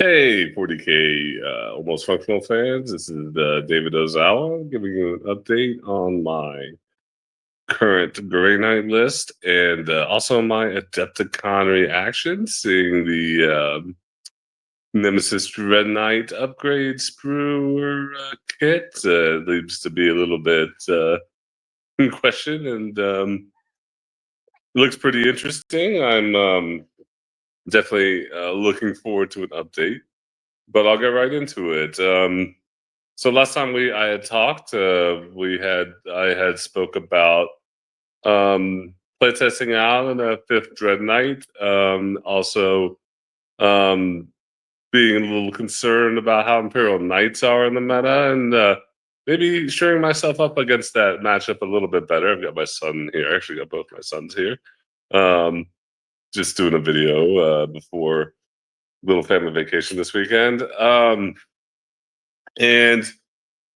Hey, 40K almost functional fans. This is David Ozawa giving you an update on my current Grey Knight list and also my Adepticon reaction, seeing the Nemesis Dread Knight upgrade sprue kit. Leaves to be a little bit in question, and it looks pretty interesting. I'm definitely looking forward to an update, but I'll get right into it. So last time I had talked, I had spoke about playtesting out in a fifth Dread Knight. Also, um, being a little concerned about how Imperial Knights are in the meta, and maybe shoring myself up against that matchup a little bit better. I've got my son here. I actually got both my sons here. Um, just doing a video before little family vacation this weekend. And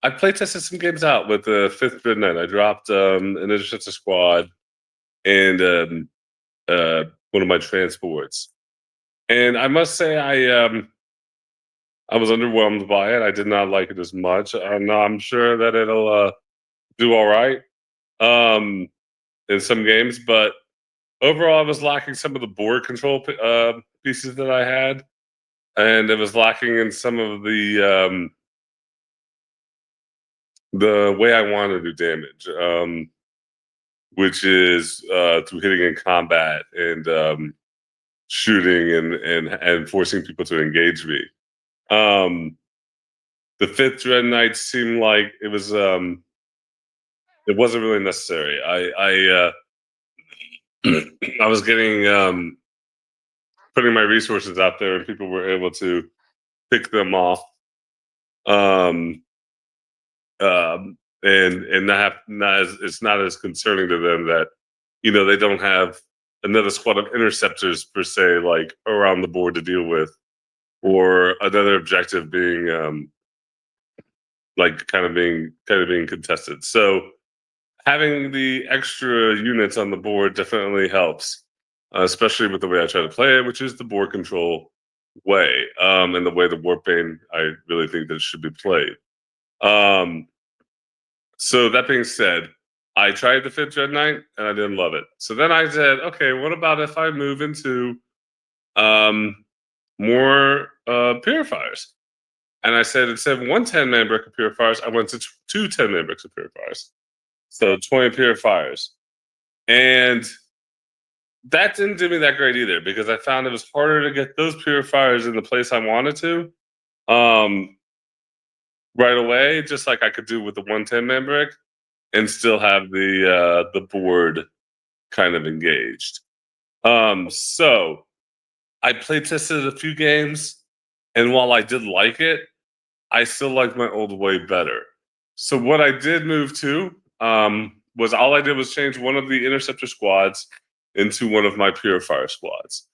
I play tested some games out with the fifth Dreadnought. I dropped an Interceptor Squad and one of my transports, and I must say I was underwhelmed by it. I did not like it as much. I'm sure that it'll do all right um, in some games, but overall, I was lacking some of the board control pieces that I had, and it was lacking in some of the way I wanted to do damage. Which is through hitting in combat and shooting and forcing people to engage me. Um, the fifth Dread Knight seemed like it wasn't really necessary. I was getting putting my resources out there, and people were able to pick them off. Um, and not as it's not as concerning to them that they don't have another squad of interceptors per se like around the board to deal with, or another objective being like kind of being contested. So having the extra units on the board definitely helps, especially with the way I try to play it, which is the board control way, and the way the Warpbane I really think that it should be played. Um, So that being said, I tried the fifth Dread Knight and I didn't love it. So then I said, okay, what about if I move into um, more purifiers? And I said instead of one 10-man brick of purifiers, I went to two 10-man bricks of purifiers. So 20 purifiers. And that didn't do me that great either, because I found it was harder to get those purifiers in the place I wanted to um, right away, just like I could do with the one 10-man brick, and still have the board kind of engaged. So I play tested a few games, and while I did like it, I still like my old way better. So what I did move to was all I did was change one of the interceptor squads into one of my purifier squads,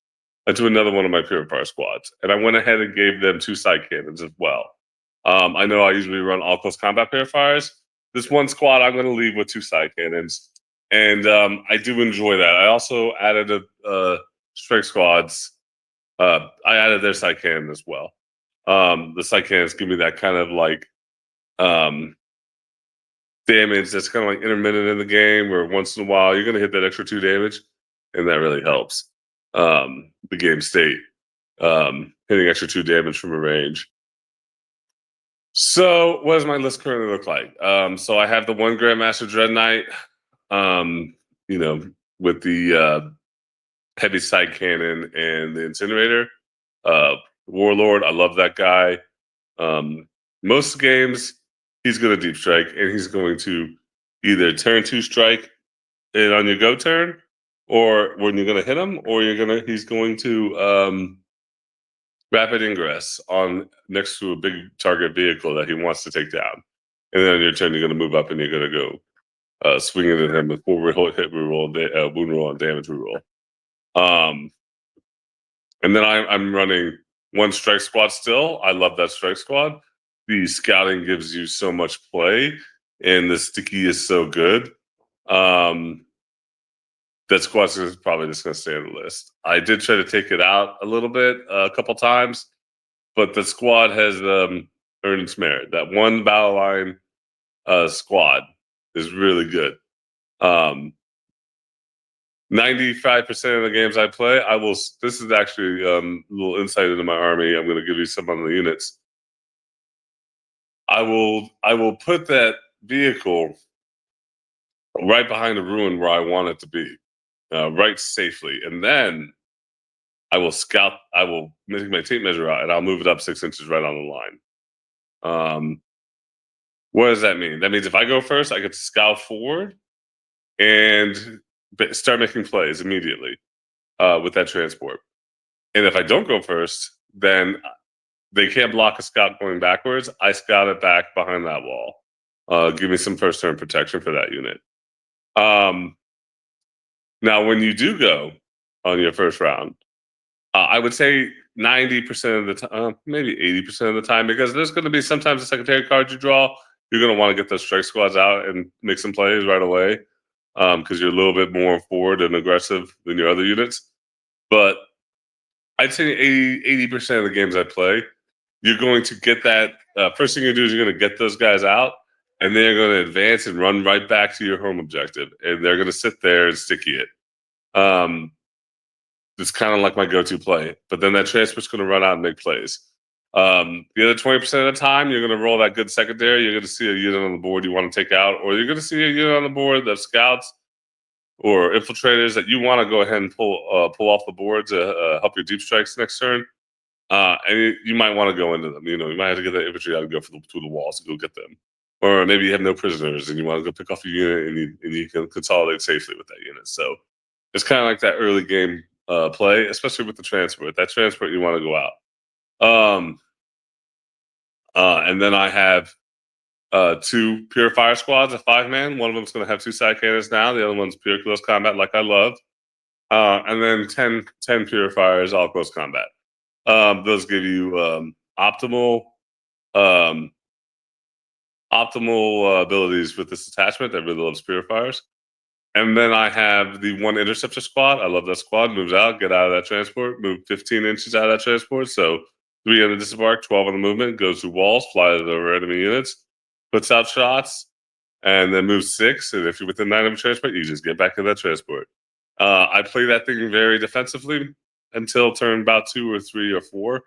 into another one of my purifier squads, and I went ahead and gave them two side cannons as well. I know I usually run all close combat purifiers. This one squad I'm going to leave with two side cannons, and I do enjoy that. I also added a strike squads. I added their side cannon as well. The side cannons give me that kind of like um, damage that's kind of like intermittent in the game, where once in a while you're going to hit that extra 2 damage, and that really helps the game state. Hitting extra 2 damage from a range. So, what does my list currently look like? So, I have the one Grandmaster Dread Knight, um, you know, with the heavy side cannon and the incinerator. Warlord, I love that guy. Most games, he's going to deep strike, and he's going to either turn 2 strike it on your go turn, or when you're going to hit him, or he's going to rapid ingress on next to a big target vehicle that he wants to take down. And then on your turn, you're going to move up and you're going to go swinging at him with forward hit reroll, wound roll, and damage reroll. And then I'm running one strike squad still. I love that strike squad. The scouting gives you so much play, and the sticky is so good. That squad is probably just going to stay on the list. I did try to take it out a little bit, a couple times. but the squad has earned its merit. That one battle line squad is really good. 95% of the games I play, I will. This is actually a little insight into my army. I'm going to give you some on the units. I will put that vehicle right behind the ruin where I want it to be, right safely, and then I will scout. I will make my tape measure out, and I'll move it up 6 inches right on the line. What does that mean? That means if I go first, I get to scout forward and start making plays immediately with that transport. And if I don't go first, then they can't block a scout going backwards. I scout it back behind that wall. Give me some first turn protection for that unit. Um, Now, when you do go on your first round, I would say 90% of the time, maybe 80% of the time, because there's going to be sometimes a secondary card you draw. You're going to want to get those strike squads out and make some plays right away because you're a little bit more forward and aggressive than your other units. But I'd say 80% of the games I play, you're going to get that. First thing you do is you're going to get those guys out, and then you're going to advance and run right back to your home objective. And they're going to sit there and sticky it. It's kind of like my go-to play. But then that transport's going to run out and make plays. The other 20% of the time, you're going to roll that good secondary. You're going to see a unit on the board you want to take out, or you're going to see a unit on the board that scouts or infiltrators that you want to go ahead and pull off the board to help your deep strikes next turn. And you might want to go into them. You know, you might have to get that infantry out and go through the walls to go get them. Or maybe you have no prisoners and you want to go pick off a unit and you can consolidate safely with that unit. So it's kind of like that early game play, especially with the transport. That transport, you want to go out. And then I have two pure fire squads, a 5-man. One of them's going to have 2 side cannons now. The other one's pure close combat, like I love. And then 10 purifiers, all close combat. Those give you optimal abilities with this attachment that really loves purifiers. And then I have the 1 interceptor squad. I love that squad. Moves out, get out of that transport, move 15 inches out of that transport. So 3 on the disembark, 12 on the movement, goes through walls, flies over enemy units, puts out shots, and then moves 6. And if you're within 9 of a transport, you just get back in that transport. I play that thing very defensively until turn about 2 or 3 or 4.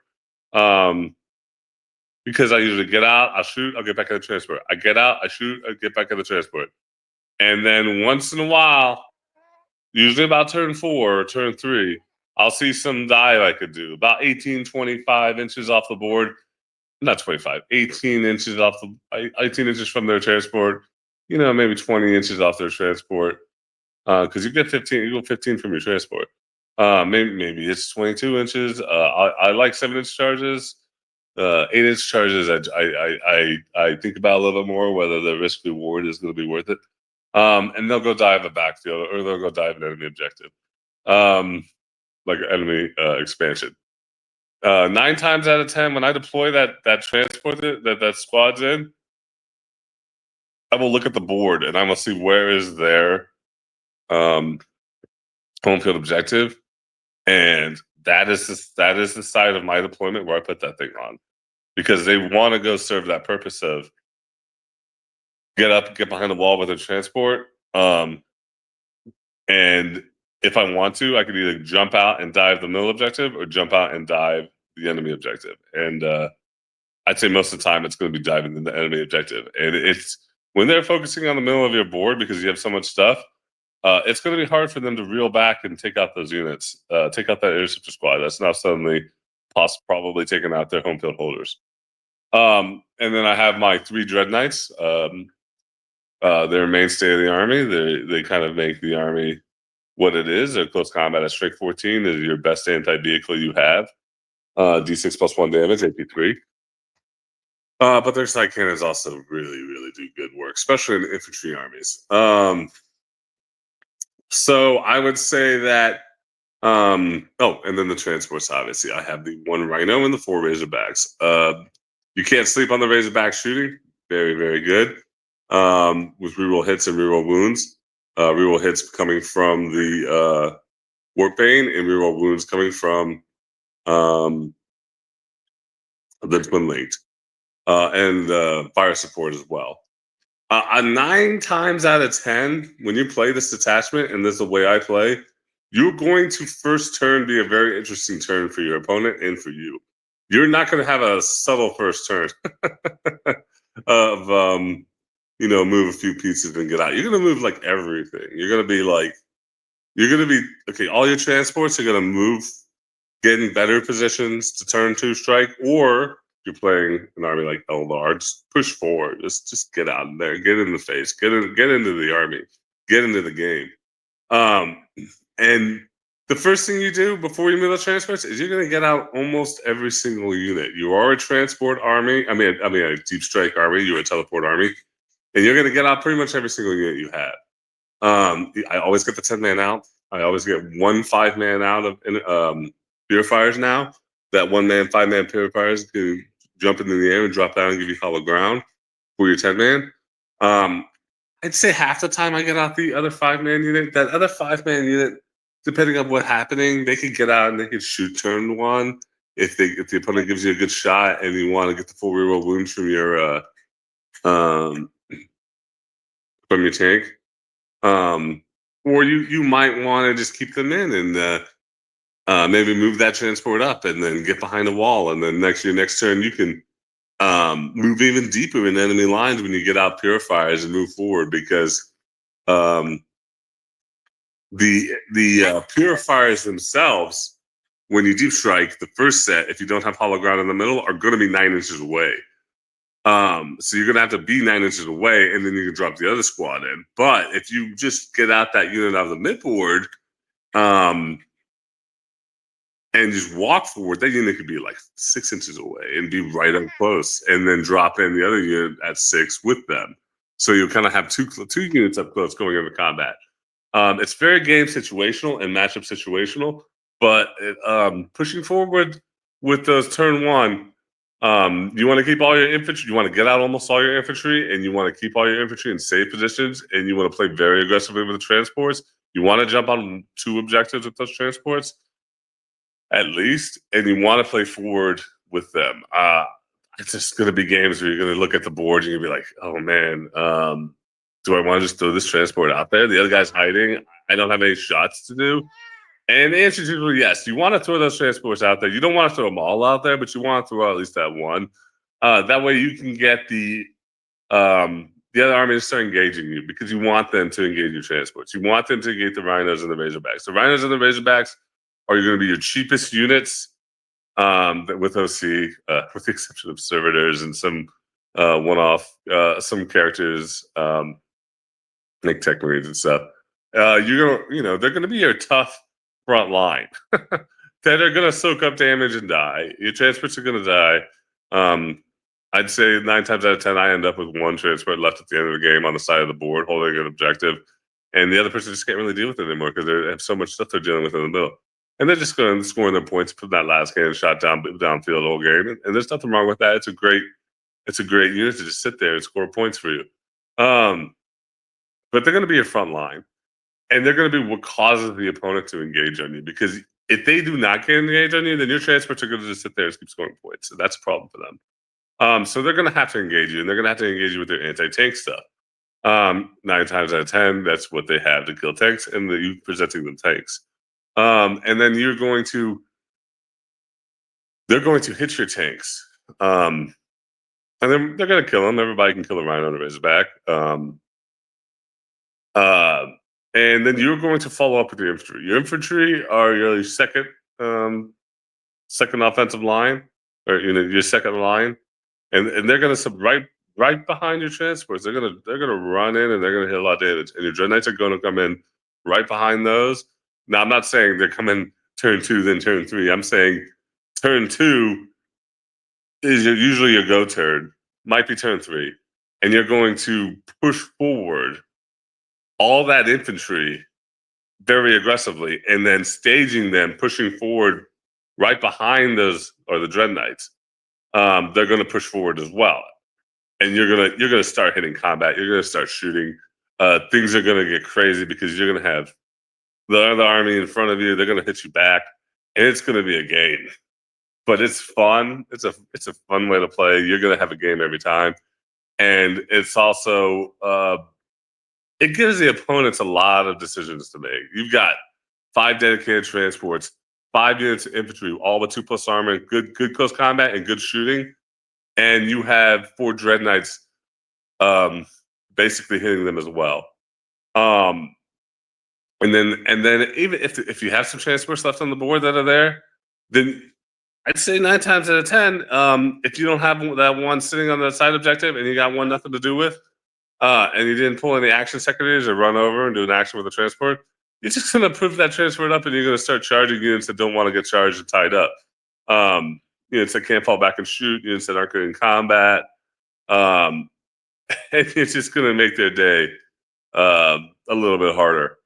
Because I usually get out, I'll shoot, I'll get back in the transport. I get out, I shoot, I get back in the transport. And then once in a while, usually about turn 4 or turn 3, I'll see some dive I could do. About 18, 25 inches off the board. Not 25, 18 inches off 18 inches from their transport. You know, maybe 20 inches off their transport. Because you get 15, you go 15 from your transport. Maybe it's 22 inches. I like 7-inch charges. 8-inch charges, I think about a little bit more whether the risk reward is going to be worth it. And they'll go dive a backfield or they'll go dive an enemy objective, like enemy expansion. 9 times out of 10, when I deploy that transport that squad's in, I will look at the board and I will see where is their home field objective, and that is the side of my deployment where I put that thing on, because they want to go serve that purpose of get up, get behind the wall with a transport. And if I want to, I could either jump out and dive the middle objective or jump out and dive the enemy objective. And I'd say most of the time it's going to be diving the enemy objective. And it's when they're focusing on the middle of your board because you have so much stuff, it's going to be hard for them to reel back and take out those units, take out that interceptor squad. That's now suddenly probably taking out their home field holders. And then I have my 3 Dread Knights. They're a mainstay of the army. They kind of make the army what it is. They're close combat at strike 14 is your best anti-vehicle you have. D6 plus 1 damage, AP3. But their side cannons also really, really do good work, especially in infantry armies. So I would say that. And then the transports. Obviously, I have the 1 Rhino and the 4 Razorbacks. You can't sleep on the Razorback shooting. Very, very good. With reroll hits and reroll wounds. Reroll hits coming from the Warp Bane and reroll wounds coming from that's been linked, and fire support as well. 9 times out of 10, when you play this detachment, and this is the way I play, you're going to first turn be a very interesting turn for your opponent and for you. You're not going to have a subtle first turn of move a few pieces and get out. You're going to move like everything. You're going to be like you're going to be okay. All your transports are going to move, get in better positions to turn two strike, or you're playing an army like Eldar, just push forward. Just get out there, get in the face, get into the army, get into the game. And the first thing you do before you move those transports is you're going to get out almost every single unit. You are a transport army. I mean a deep strike army. You're a teleport army, and you're going to get out pretty much every single unit you have. I always get the 10-man out. I always get 1 5-man out of purifiers now. That 1-man, 5-man purifiers can jump into the air and drop down and give you hollow ground for your 10-man. I'd say half the time I get out the other 5-man unit. That other 5-man unit, depending on what's happening, they could get out and they could shoot turn one if the opponent gives you a good shot and you want to get the full reroll wounds um, from your tank. Or you might want to just keep them in and maybe move that transport up and then get behind a wall, and then next turn you can move even deeper in enemy lines when you get out purifiers and move forward, because the purifiers themselves, when you deep strike the first set, if you don't have hollow ground in the middle, are going to be 9 inches away. So you're gonna have to be 9 inches away, and then you can drop the other squad in. But if you just get out that unit out of the midboard, and just walk forward, that unit could be like 6 inches away and be right up close, and then drop in the other unit at 6 with them. So you'll kind of have two units up close going into combat. It's very game situational and matchup situational, but pushing forward with those turn one. You want to keep all your infantry. You want to get out almost all your infantry, and you want to keep all your infantry in safe positions, and you want to play very aggressively with the transports. You want to jump on 2 objectives with those transports, at least, and you want to play forward with them. It's just going to be games where you're going to look at the board and you'll be like, oh man, do I want to just throw this transport out there? The other guy's hiding. I don't have any shots to do. And the answer is usually yes. You want to throw those transports out there. You don't want to throw them all out there, but you want to throw at least that one. That way you can get the other army to start engaging you, because you want them to engage your transports. You want them to engage the rhinos and the razorbacks. The rhinos and the razorbacks are going to be your cheapest units with OC, with the exception of servitors and some one-off, some characters like tech marines and stuff. They're going to be your tough front line that are going to soak up damage and die. Your transports are going to die. I'd say 9 times out of 10, I end up with 1 transport left at the end of the game on the side of the board holding an objective, and the other person just can't really deal with it anymore because they have so much stuff they're dealing with in the middle. And they're just going to score their points, put that last cannon shot downfield all game, and there's nothing wrong with that. It's a great unit to just sit there and score points for you. But they're going to be your front line, and they're going to be what causes the opponent to engage on you. Because if they do not get engaged on you, then your transports are going to just sit there and keep scoring points. So that's a problem for them. So they're going to have to engage you, and they're going to have to engage you with their anti-tank stuff. 9 times out of 10, that's what they have to kill tanks, and you presenting them tanks. And then they're going to hit your tanks, and then they're going to kill them. Everybody can kill a rhino on his back. And then you're going to follow up with your infantry. Your infantry are your second offensive line, or your second line, and they're going to right behind your transports. They're going to run in, and they're going to hit a lot of damage. And your dread knights are going to come in right behind those. Now, I'm not saying they're coming turn 2, then turn 3. I'm saying turn 2 is usually your go turn, might be turn 3, and you're going to push forward all that infantry very aggressively, and then staging them, pushing forward right behind those or the dread knights. They're going to push forward as well, and you're gonna start hitting combat. You're going to start shooting. Things are going to get crazy because you're going to have the other army in front of you. They're going to hit you back, and it's going to be a game. but it's fun. It's a fun way to play. You're gonna have a game every time, and it's also it gives the opponents a lot of decisions to make. You've got 5 dedicated transports, 5 units of infantry, all with 2+ armor, good close combat, and good shooting, and you have 4 dread knights um, basically hitting them as well. Um, and then even if you have some transports left on the board that are there, then I'd say 9 times out of 10, if you don't have that one sitting on the side objective and you got one nothing to do with, and you didn't pull any action secondaries or run over and do an action with a transport, you're just gonna proof that transport up and you're gonna start charging units that don't want to get charged and tied up. Um, Units that can't fall back and shoot, units that aren't good in combat, um, and it's just gonna make their day a little bit harder,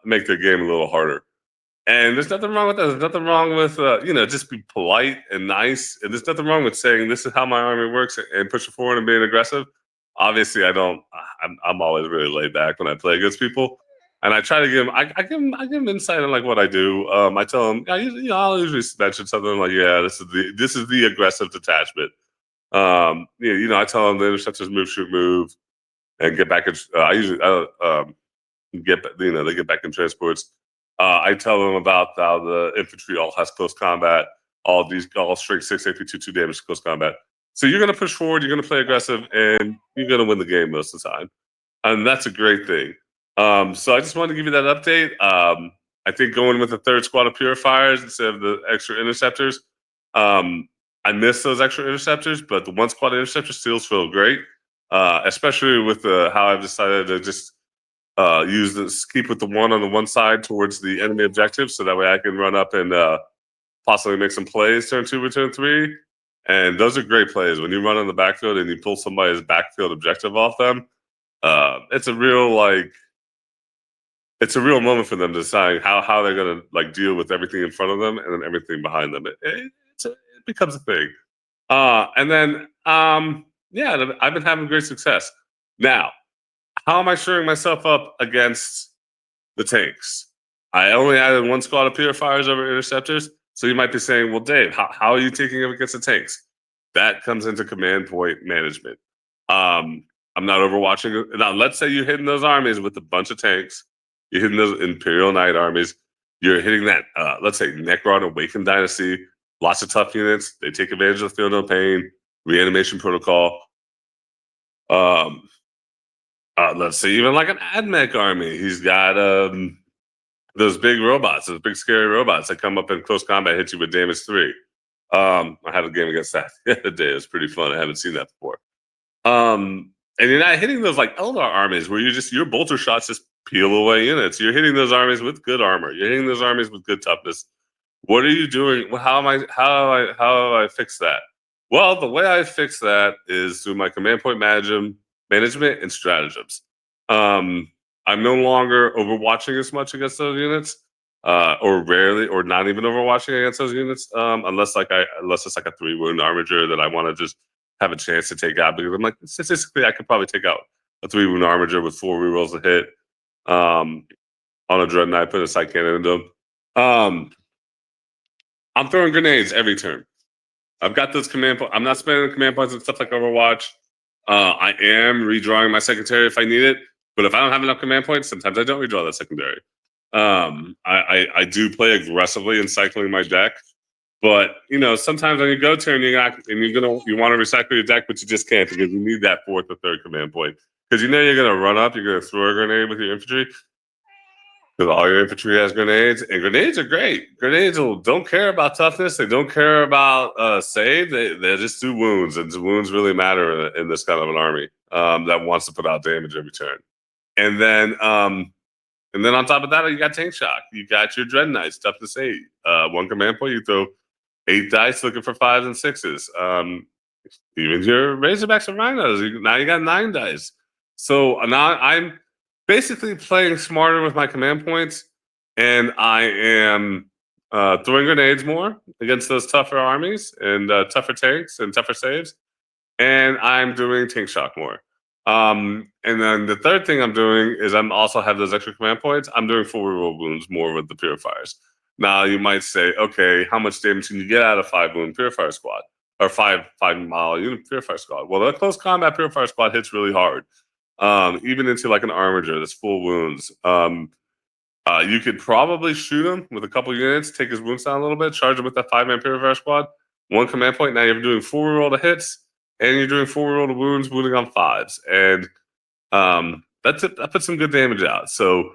make their game a little harder. And there's nothing wrong with that. There's nothing wrong with just be polite and nice. And there's nothing wrong with saying this is how my army works and pushing forward and being aggressive. Obviously, I don't. I'm always really laid back when I play against people, and I try to give them. I give them insight on like what I do. I tell them. I'll usually mention something like, yeah, this is the aggressive detachment. I tell them the interceptors move, shoot, move, and get back. I usually they get back in transports. I tell them about how the infantry all has close combat, all strength 6, AP 2 damage to close combat. So you're gonna push forward, you're gonna play aggressive, and you're gonna win the game most of the time, and that's a great thing. So I just wanted to give you that update. I think going with the third squad of purifiers instead of the extra interceptors. I miss those extra interceptors, but the one squad interceptor still feel great, especially with how I've decided to just use this keep with the one on the one side towards the enemy objective, so that way I can run up and possibly make some plays turn 2 or turn 3. And those are great plays when you run on the backfield and you pull somebody's backfield objective off them. It's a real moment for them to decide how they're gonna like deal with everything in front of them and then everything behind them. It becomes a thing. And then yeah, I've been having great success. Now, how am I shoring myself up against the tanks? I only added one squad of purifiers over interceptors. So you might be saying, well, Dave, how are you taking it against the tanks? That comes into command point management. I'm not overwatching it. Now, let's say you're hitting those armies with a bunch of tanks. You're hitting those Imperial Knight armies. You're hitting that, let's say, Necron Awakened Dynasty. Lots of tough units. They take advantage of the Feel No Pain, Reanimation Protocol. Let's say even like an AdMech army. He's got those big robots, those big scary robots that come up in close combat, hit you with damage 3. I had a game against that the other day. It was pretty fun. I haven't seen that before. And you're not hitting those like Eldar armies where your bolter shots just peel away units. You're hitting those armies with good armor. You're hitting those armies with good toughness. What are you doing? How have I fixed that? Well, the way I fix that is through my command point management and stratagems. I'm no longer overwatching as much against those units, or rarely, or not even overwatching against those units, unless it's like a 3 wound armiger that I want to just have a chance to take out, because I'm like, statistically I could probably take out a 3 wound armiger with 4 rerolls to hit on a dread knight, put a side cannon into them. I'm throwing grenades every turn. I've got those command points. I'm not spending command points and stuff like Overwatch. I am redrawing my secondary if I need it, but if I don't have enough command points, sometimes I don't redraw that secondary. I do play aggressively in cycling my deck, but sometimes on your go turn you want to recycle your deck, but you just can't because you need that 4th or 3rd command point, because you're gonna run up, you're gonna throw a grenade with your infantry. Because all your infantry has grenades, and grenades are great. Grenades don't care about toughness. They don't care about save. They just do wounds, and wounds really matter in this kind of an army that wants to put out damage every turn. And then on top of that, you got tank shock. You got your dread knights, toughness 8. One command point, you throw 8 dice looking for 5s and 6s. Even your Razorbacks and Rhinos, now you got 9 dice. So now I'm basically playing smarter with my command points, and I am throwing grenades more against those tougher armies and tougher tanks and tougher saves, and I'm doing tank shock more. And then the third thing I'm doing is I'm also have those extra command points. I'm doing full reroll wounds more with the purifiers. Now you might say, okay, how much damage can you get out of 5 wound Purifier Squad or 5 mile unit Purifier Squad? Well, the close combat Purifier Squad hits really hard, even into like an Armiger that's full wounds. You could probably shoot him with a couple units, take his wounds down a little bit, charge him with that 5-man Purifier Squad, one command point. Now you're doing full reroll to hits, and you're doing full reroll to wounds, wounding on 5s, and that's it. That puts some good damage out. So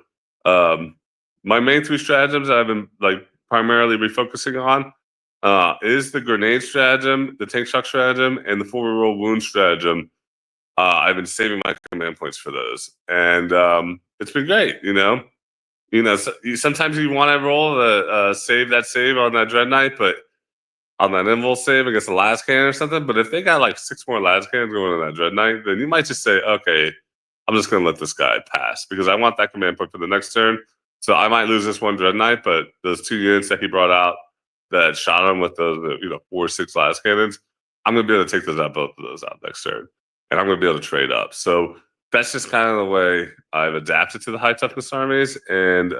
my main 3 stratagems that I've been like primarily refocusing on is the grenade stratagem, the tank shock stratagem, and the full reroll wound stratagem. I've been saving my command points for those, and it's been great. Sometimes you want to roll the save on that Dread Knight, but on that invul save against the last cannon or something. But if they got like 6 more last cannons going on that Dread Knight, then you might just say, okay, I'm just going to let this guy pass because I want that command point for the next turn. So I might lose this one Dread Knight, but those 2 units that he brought out that shot him with those 4 or 6 last cannons, I'm going to be able to take both of those out next turn, and I'm going to be able to trade up. So that's just kind of the way I've adapted to the high toughness armies, and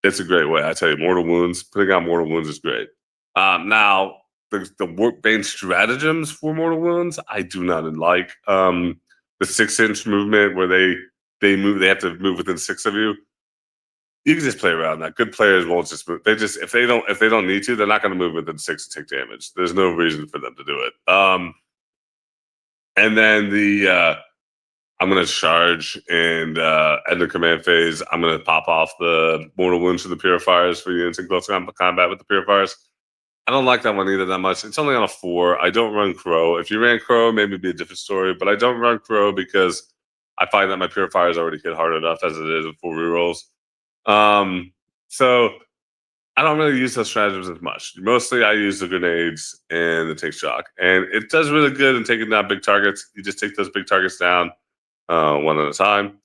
it's a great way. I tell you, mortal wounds, putting out mortal wounds is great. Now, the Warpbane stratagems for mortal wounds, I do not like. The 6-inch movement where they move, they have to move within 6 of you. You can just play around that. Good players won't just move. If they don't need to, they're not going to move within 6 to take damage. There's no reason for them to do it. And then I'm going to charge and end the command phase. I'm going to pop off the mortal wounds to the purifiers for units in close combat with the purifiers. I don't like that one either that much. It's only on a 4. I don't run Crow. If you ran Crow, maybe it'd be a different story, but I don't run Crow because I find that my purifiers already hit hard enough as it is with 4 rerolls. So I don't really use those stratagems as much. Mostly I use the grenades and the tank shock. And it does really good in taking down big targets. You just take those big targets down one at a time.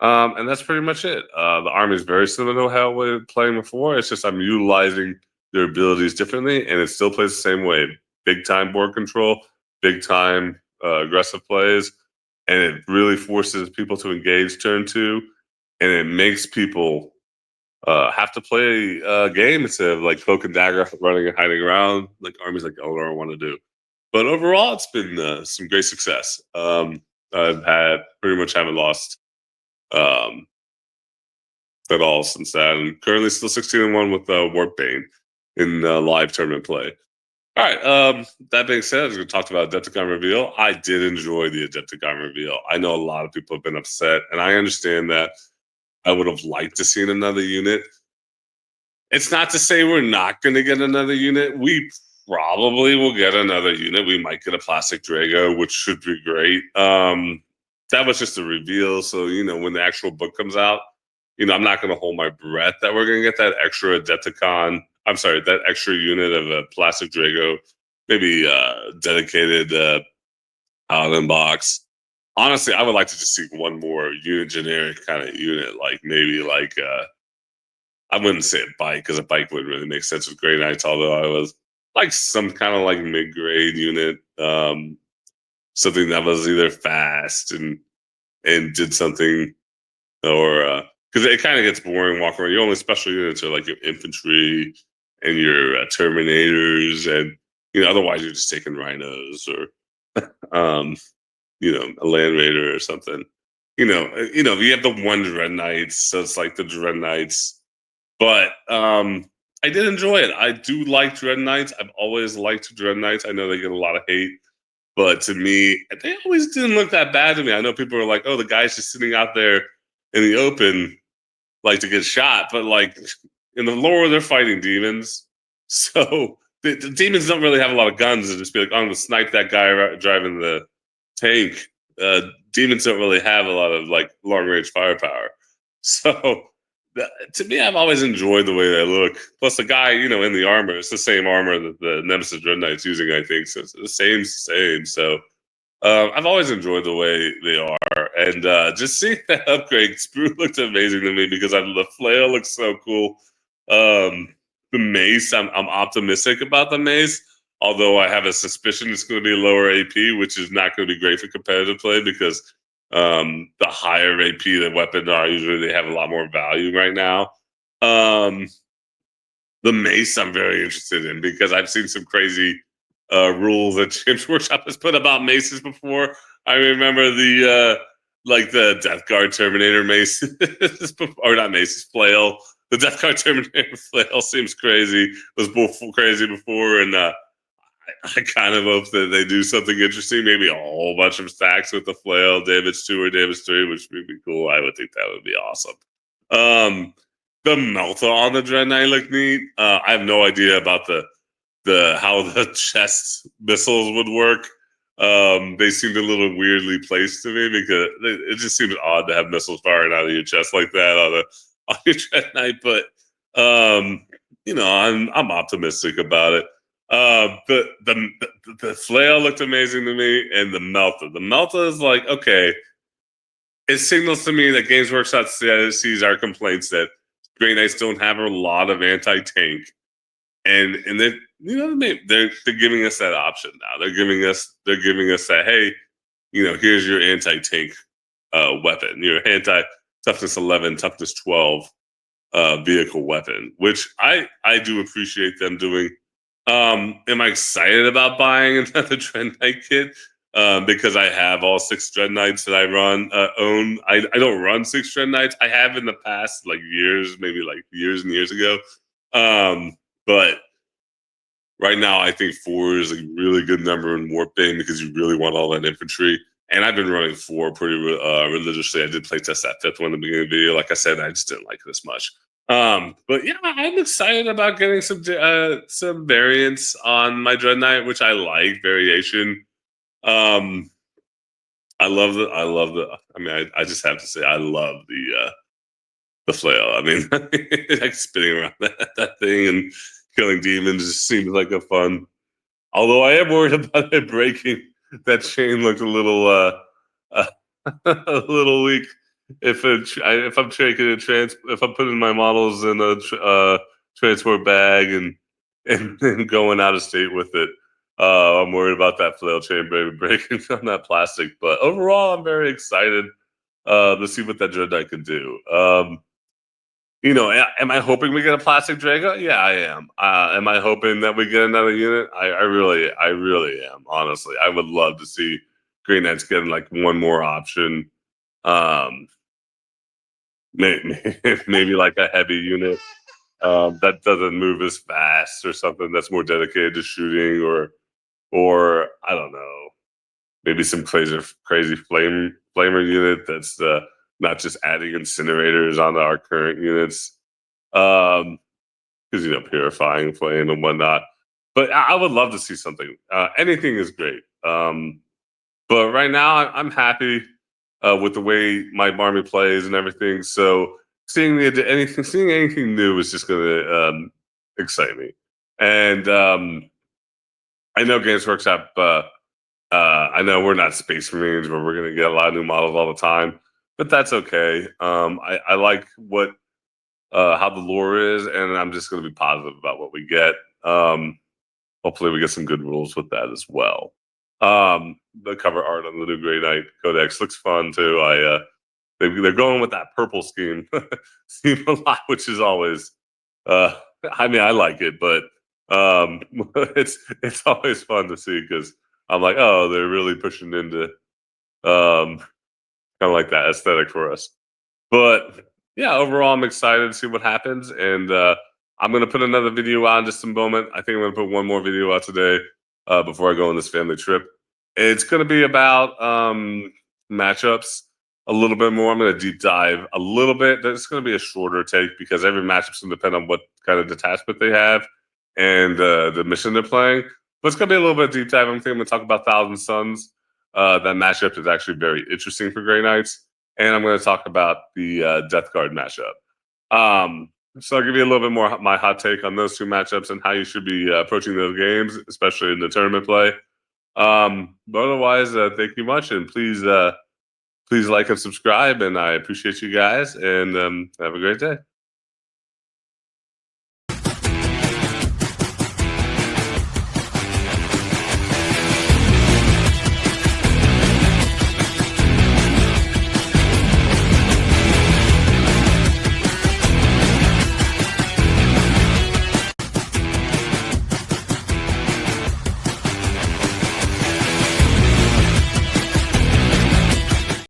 And that's pretty much it. The army is very similar to how we were playing before. It's just I'm utilizing their abilities differently, and it still plays the same way. Big time board control, big time aggressive plays, and it really forces people to engage turn 2, and it makes people have to play a game instead of like cloak and dagger running and hiding around like armies like Eldar want to do. But overall, it's been some great success. I've pretty much haven't lost at all since that, and currently still 16-1 with Warpbane in live tournament play. All right. That being said, as we talked about Adepticon reveal, I did enjoy the Adepticon reveal. I know a lot of people have been upset, and I understand that. I would have liked to seen another unit. It's not to say we're not going to get another unit. We probably will get another unit. We might get a plastic Drago, which should be great. That was just a reveal. So, when the actual book comes out, I'm not going to hold my breath that we're going to get that extra Adepticon. I'm sorry, that extra unit of a plastic Drago, maybe dedicated Paladin box. Honestly, I would like to just see one more unit, generic kind of unit, like maybe like I wouldn't say a bike because a bike wouldn't really make sense with Grey Knights, although I was like some kind of like mid-grade unit, something that was either fast and did something, or because it kind of gets boring walking around. Your only special units are like your infantry and your Terminators, and otherwise you're just taking rhinos or a Land Raider or something. You have the one Dread Knights, so it's like the Dread Knights. But I did enjoy it. I do like Dread Knights. I've always liked Dread Knights. I know they get a lot of hate, but to me, they always didn't look that bad to me. I know people are like, "Oh, the guy's just sitting out there in the open, like to get shot." But like in the lore, they're fighting demons, so the demons don't really have a lot of guns to just be like, "I'm gonna snipe that guy driving the tank." Demons don't really have a lot of like long range firepower, so. To me, I've always enjoyed the way they look. Plus, the guy, in the armor, it's the same armor that the Nemesis Dread Knight's using, I think. So it's the same. So I've always enjoyed the way they are. And just seeing that upgrade, Sprue looked amazing to me because the flail looks so cool. The mace, I'm optimistic about the mace. Although I have a suspicion it's going to be lower AP, which is not going to be great for competitive play because the higher AP the weapon are, usually they have a lot more value right now. Um, the mace I'm very interested in because I've seen some crazy rules that James Workshop has put about maces before. I remember the like the Death Guard Terminator mace, or not maces, flail. The Death Guard Terminator flail seems crazy. Was crazy before, and I kind of hope that they do something interesting. Maybe a whole bunch of stacks with the flail, David's 2 or David's 3, which would be cool. I would think that would be awesome. The Melta on the Dread Knight look neat. I have no idea about the how the chest missiles would work. They seemed a little weirdly placed to me because it just seems odd to have missiles firing out of your chest like that on your Dread Knight. But I'm optimistic about it. The flail looked amazing to me, and the Melta. The Melta is like, okay, it signals to me that Games Workshop sees our complaints that Grey Knights don't have a lot of anti-tank, and they, they're giving us that option now. They're giving us that, hey, here's your anti-tank weapon, your anti toughness 11, toughness 12 vehicle weapon, which I do appreciate them doing. Am I excited about buying another Dread Knight kit? Because I have all 6 Dread Knights that I own. I don't run 6 Dread Knights. I have in the past, like years, maybe like years and years ago. But right now, I think 4 is a really good number in Warpbane because you really want all that infantry. And I've been running 4 pretty religiously. I did play test that 5th one in the beginning of the video. Like I said, I just didn't like it as much. But yeah, I'm excited about getting some variants on my Dread Knight, which I like variation. I love the. I mean, I just have to say, I love the flail. I mean, like spinning around that thing and killing demons just seems like a fun. Although I am worried about it breaking. That chain looked a little uh a little weak. If I'm taking if I'm putting my models in a transport bag and going out of state with it, I'm worried about that flail chain breaking on that plastic. But overall, I'm very excited to see what that Dread Knight can do. Am I hoping we get a plastic Drago? Yeah, I am. Am I hoping that we get another unit? I really am. Honestly, I would love to see Green Knights getting like one more option. Um, maybe like a heavy unit that doesn't move as fast or something that's more dedicated to shooting, or I don't know, maybe some crazy flamer unit that's not just adding incinerators onto our current units. Because purifying flame and whatnot. But I would love to see something. Anything is great. But right now, I'm happy with the way my army plays and everything. So seeing anything new is just going to excite me. And I know Games Workshop. I know we're not Space Marines, where we're going to get a lot of new models all the time, but that's okay. I like how the lore is, and I'm just going to be positive about what we get. Hopefully, we get some good rules with that as well. The cover art on the new Grey Knight Codex looks fun too. They're going with that purple scheme a lot, which is always. I mean, I like it, but it's always fun to see because I'm like, oh, they're really pushing into kind of like that aesthetic for us. But yeah, overall, I'm excited to see what happens, and I'm gonna put another video out in just a moment. I think I'm gonna put one more video out today before I go on this family trip. It's gonna be about matchups a little bit more. I'm gonna deep dive a little bit. It's gonna be a shorter take because every matchup's gonna depend on what kind of detachment they have and the mission they're playing. But it's gonna be a little bit deep dive. I'm gonna talk about Thousand Suns. That matchup is actually very interesting for Grey Knights, and I'm going to talk about the Death Guard matchup. So I'll give you a little bit more my hot take on those 2 matchups and how you should be approaching those games, especially in the tournament play. But otherwise, thank you much, and please like and subscribe, and I appreciate you guys, and have a great day.